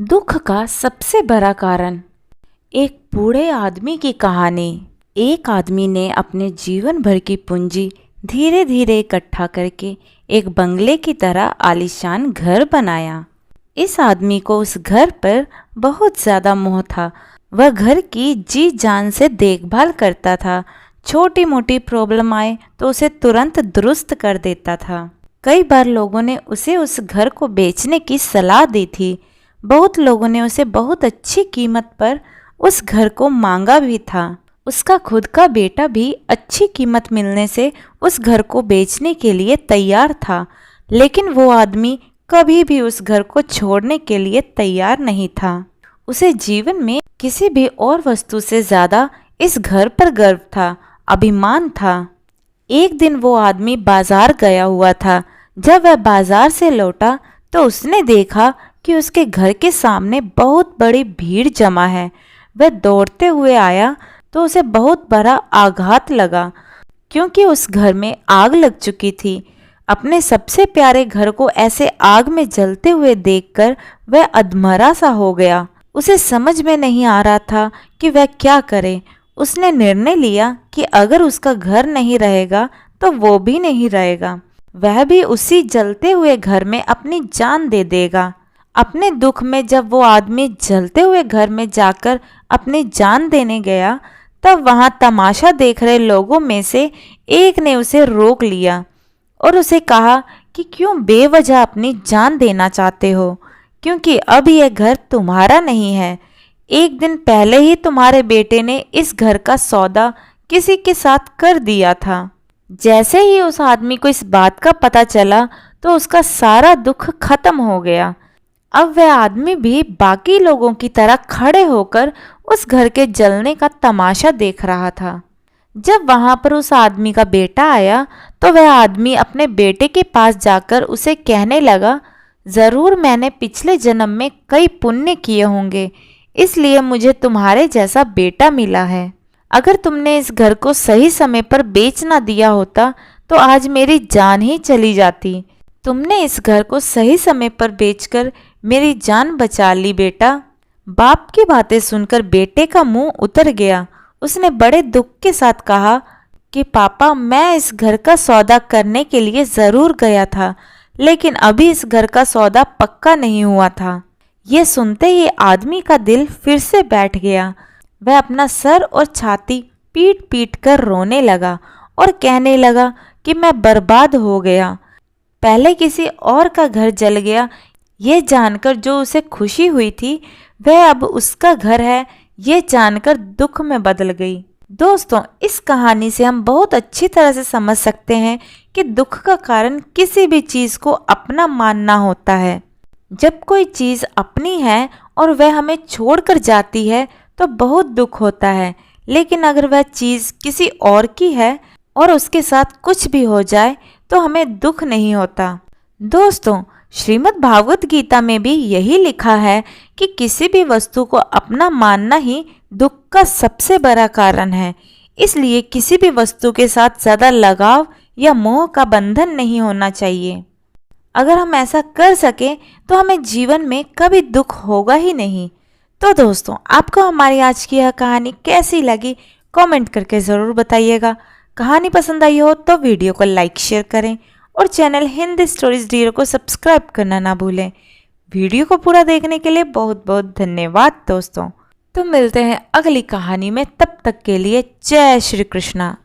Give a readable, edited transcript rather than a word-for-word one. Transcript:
दुख का सबसे बड़ा कारण। एक बूढ़े आदमी की कहानी। एक आदमी ने अपने जीवन भर की पूंजी धीरे धीरे इकट्ठा करके एक बंगले की तरह आलीशान घर बनाया। इस आदमी को उस घर पर बहुत ज़्यादा मोह था। वह घर की जी जान से देखभाल करता था। छोटी मोटी प्रॉब्लम आए तो उसे तुरंत दुरुस्त कर देता था। कई बार लोगों ने उसे उस घर को बेचने की सलाह दी थी। बहुत लोगों ने उसे बहुत अच्छी कीमत पर उस घर को मांगा भी था। उसका खुद का बेटा भी अच्छी कीमत मिलने से उस घर को बेचने के लिए तैयार था, लेकिन वो आदमी कभी भी उस घर को छोड़ने के लिए तैयार नहीं था। उसे जीवन में किसी भी और वस्तु से ज़्यादा इस घर पर गर्व था, अभिमान था। एक दिन वो आदमी बाजार गया हुआ था। जब वह बाजार से लौटा तो उसने देखा कि उसके घर के सामने बहुत बड़ी भीड़ जमा है। वह दौड़ते हुए आया तो उसे बहुत बड़ा आघात लगा, क्योंकि उस घर में आग लग चुकी थी। अपने सबसे प्यारे घर को ऐसे आग में जलते हुए देखकर वह अधमरा सा हो गया। उसे समझ में नहीं आ रहा था कि वह क्या करे। उसने निर्णय लिया कि अगर उसका घर नहीं रहेगा तो वो भी नहीं रहेगा। वह भी उसी जलते हुए घर में अपनी जान दे देगा। अपने दुख में जब वो आदमी जलते हुए घर में जाकर अपनी जान देने गया, तब वहाँ तमाशा देख रहे लोगों में से एक ने उसे रोक लिया और उसे कहा कि क्यों बेवजह अपनी जान देना चाहते हो, क्योंकि अब यह घर तुम्हारा नहीं है। एक दिन पहले ही तुम्हारे बेटे ने इस घर का सौदा किसी के साथ कर दिया था। जैसे ही उस आदमी को इस बात का पता चला तो उसका सारा दुख खत्म हो गया। अब वह आदमी भी बाकी लोगों की तरह खड़े होकर उस घर के जलने का तमाशा देख रहा था। जब वहां पर उस आदमी का बेटा आया तो वह आदमी अपने बेटे के पास जाकर उसे कहने लगा, ज़रूर मैंने पिछले जन्म में कई पुण्य किए होंगे, इसलिए मुझे तुम्हारे जैसा बेटा मिला है। अगर तुमने इस घर को सही समय पर बेच ना दिया होता तो आज मेरी जान ही चली जाती। तुमने इस घर को सही समय पर बेचकर मेरी जान बचा ली बेटा। बाप की बातें सुनकर बेटे का मुंह उतर गया। उसने बड़े दुख के साथ कहा कि पापा, मैं इस घर का सौदा करने के लिए ज़रूर गया था, लेकिन अभी इस घर का सौदा पक्का नहीं हुआ था। ये सुनते ही आदमी का दिल फिर से बैठ गया। वह अपना सर और छाती पीट पीट कर रोने लगा और कहने लगा कि मैं बर्बाद हो गया। पहले किसी और का घर जल गया, ये जानकर जो उसे खुशी हुई थी वह अब उसका घर है, ये जानकर दुख में बदल गई। दोस्तों, इस कहानी से हम बहुत अच्छी तरह से समझ सकते हैं कि दुख का कारण किसी भी चीज़ को अपना मानना होता है। जब कोई चीज़ अपनी है और वह हमें छोड़कर जाती है तो बहुत दुख होता है, लेकिन अगर वह चीज़ किसी और की है और उसके साथ कुछ भी हो जाए तो हमें दुख नहीं होता। दोस्तों, श्रीमद् भागवत गीता में भी यही लिखा है कि किसी भी वस्तु को अपना मानना ही दुख का सबसे बड़ा कारण है। इसलिए किसी भी वस्तु के साथ ज़्यादा लगाव या मोह का बंधन नहीं होना चाहिए। अगर हम ऐसा कर सकें तो हमें जीवन में कभी दुख होगा ही नहीं। तो दोस्तों, आपको हमारी आज की यह कहानी कैसी लगी कमेंट करके ज़रूर बताइएगा। कहानी पसंद आई हो तो वीडियो को लाइक शेयर करें और चैनल हिंदी स्टोरीज डीरो को सब्सक्राइब करना ना भूलें। वीडियो को पूरा देखने के लिए बहुत बहुत धन्यवाद दोस्तों। तो मिलते हैं अगली कहानी में, तब तक के लिए जय श्री कृष्णा।